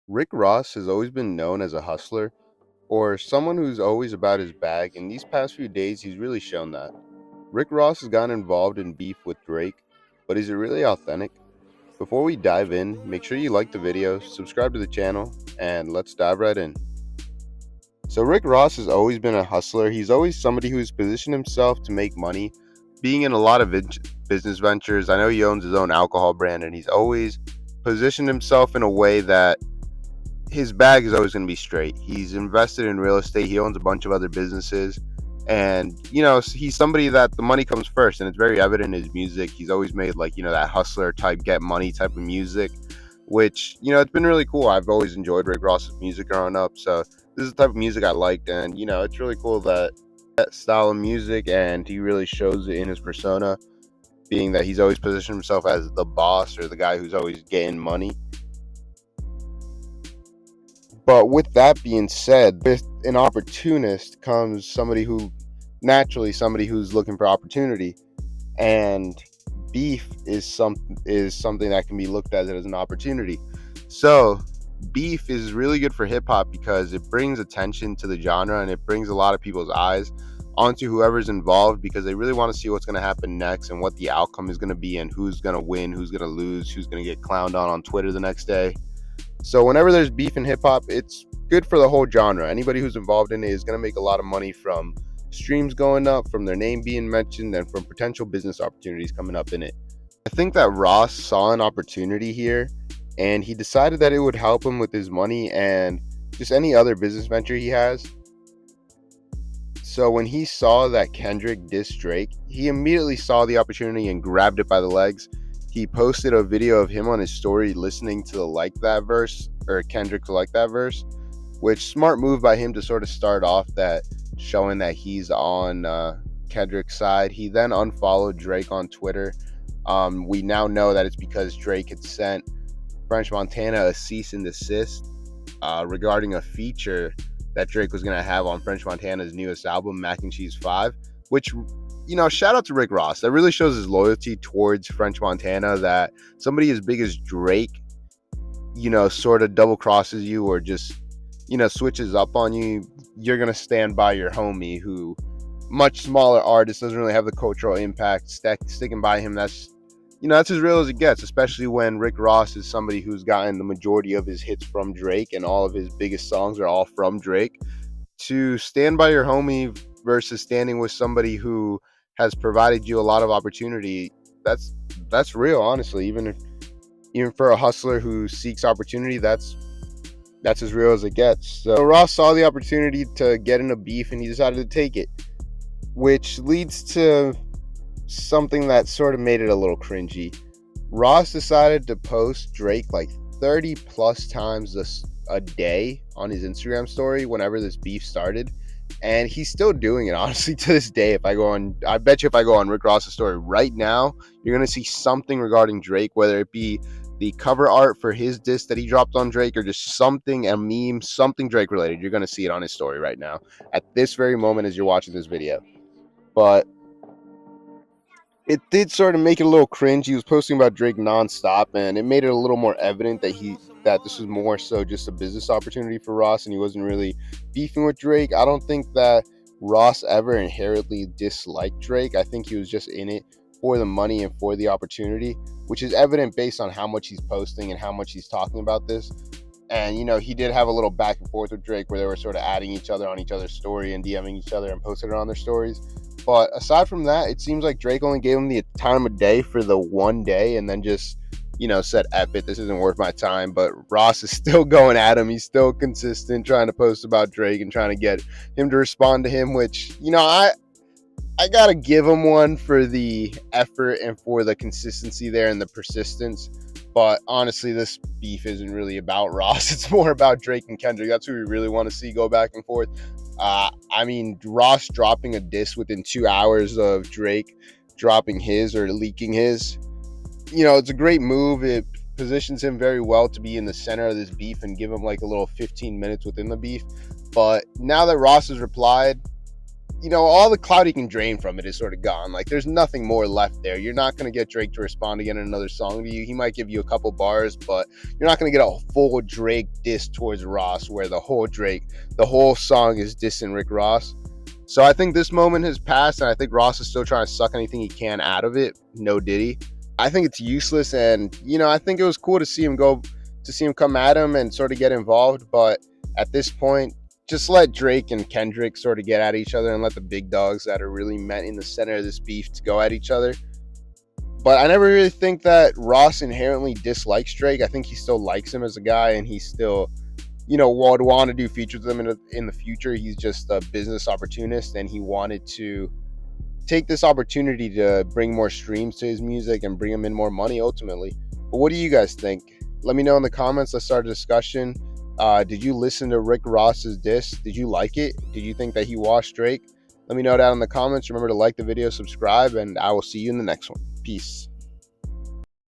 Rick Ross has always been known as a hustler or someone who's always about his bag, and these past few days he's really shown that. Rick Ross has gotten involved in beef with Drake, but is it really authentic? Before we dive in, make sure you like the video, subscribe to the channel, and let's dive right in. So, Rick Ross has always been a hustler. He's always somebody who's positioned himself to make money, being in a lot of business ventures. I know he owns his own alcohol brand, and he's always positioned himself in a way that his bag is always going to be straight. He's invested in real estate. He owns a bunch of other businesses. And, he's somebody that the money comes first. And it's very evident in his music. He's always made, that hustler type, get money type of music, which, it's been really cool. I've always enjoyed Rick Ross's music growing up. So this is the type of music I liked. And, it's really cool that style of music. And he really shows it in his persona, being that he's always positioned himself as the boss or the guy who's always getting money. But with that being said, with an opportunist comes somebody who's looking for opportunity, and beef is something that can be looked at as an opportunity. So beef is really good for hip hop because it brings attention to the genre and it brings a lot of people's eyes onto whoever's involved because they really want to see what's going to happen next and what the outcome is going to be and who's going to win, who's going to lose, who's going to get clowned on Twitter the next day. So whenever there's beef in hip hop, it's good for the whole genre. Anybody who's involved in it is going to make a lot of money from streams going up, from their name being mentioned, and from potential business opportunities coming up in it. I think that Ross saw an opportunity here and he decided that it would help him with his money and just any other business venture he has. So when he saw that Kendrick dissed Drake, he immediately saw the opportunity and grabbed it by the legs. He posted a video of him on his story listening to the Like That verse, or Kendrick's Like That verse, which smart move by him to sort of start off that, showing that he's on Kendrick's side. He then unfollowed Drake on Twitter. We now know that it's because Drake had sent French Montana a cease and desist regarding a feature that Drake was going to have on French Montana's newest album, Mac and Cheese 5, which, shout out to Rick Ross. That really shows his loyalty towards French Montana, that somebody as big as Drake, sort of double crosses you or just, switches up on you. You're going to stand by your homie who, much smaller artist, doesn't really have the cultural impact, sticking by him. That's as real as it gets, especially when Rick Ross is somebody who's gotten the majority of his hits from Drake and all of his biggest songs are all from Drake. To stand by your homie versus standing with somebody who has provided you a lot of opportunity, that's real, honestly. Even for a hustler who seeks opportunity, that's as real as it gets. So Ross saw the opportunity to get in a beef and he decided to take it, which leads to something that sort of made it a little cringy. Ross decided to post Drake like 30 plus times a day on his Instagram story whenever this beef started. And he's still doing it, honestly, to this day. I bet you if I go on Rick Ross's story right now, you're going to see something regarding Drake, whether it be the cover art for his diss that he dropped on Drake or just something, a meme, something Drake related. You're going to see it on his story right now at this very moment as you're watching this video. But it did sort of make it a little cringe. He was posting about Drake nonstop, and it made it a little more evident that this was more so just a business opportunity for Ross, and he wasn't really beefing with Drake. I don't think that Ross ever inherently disliked Drake. I think he was just in it for the money and for the opportunity, which is evident based on how much he's posting and how much he's talking about this. And, he did have a little back and forth with Drake where they were sort of adding each other on each other's story and DMing each other and posting it on their stories. But aside from that, it seems like Drake only gave him the time of day for the one day and then just, said, F it, this isn't worth my time. But Ross is still going at him. He's still consistent, trying to post about Drake and trying to get him to respond to him, which, I got to give him one for the effort and for the consistency there and the persistence. But honestly, this beef isn't really about Ross. It's more about Drake and Kendrick. That's who we really want to see go back and forth. Ross dropping a diss within 2 hours of Drake dropping his or leaking his, it's a great move. It positions him very well to be in the center of this beef and give him like a little 15 minutes within the beef. But now that Ross has replied, all the clout he can drain from it is sort of gone. Like, there's nothing more left there. You're not going to get Drake to respond again in another song to you. He might give you a couple bars, but you're not going to get a full Drake diss towards Ross where the whole song is dissing Rick Ross. So I think this moment has passed, and I think Ross is still trying to suck anything he can out of it. No Diddy. I think it's useless, and I think it was cool to see him come at him and sort of get involved, but at this point, just let Drake and Kendrick sort of get at each other and let the big dogs that are really meant in the center of this beef to go at each other. But I never really think that Ross inherently dislikes Drake. I think he still likes him as a guy, and he still would want to do features with him in the future. He's just a business opportunist, and he wanted to take this opportunity to bring more streams to his music and bring him in more money ultimately. But what do you guys think? Let me know in the comments. Let's start a discussion. Did you listen to Rick Ross's diss? Did you like it? Did you think that he washed Drake? Let me know down in the comments. Remember to like the video, subscribe, and I will see you in the next one. Peace.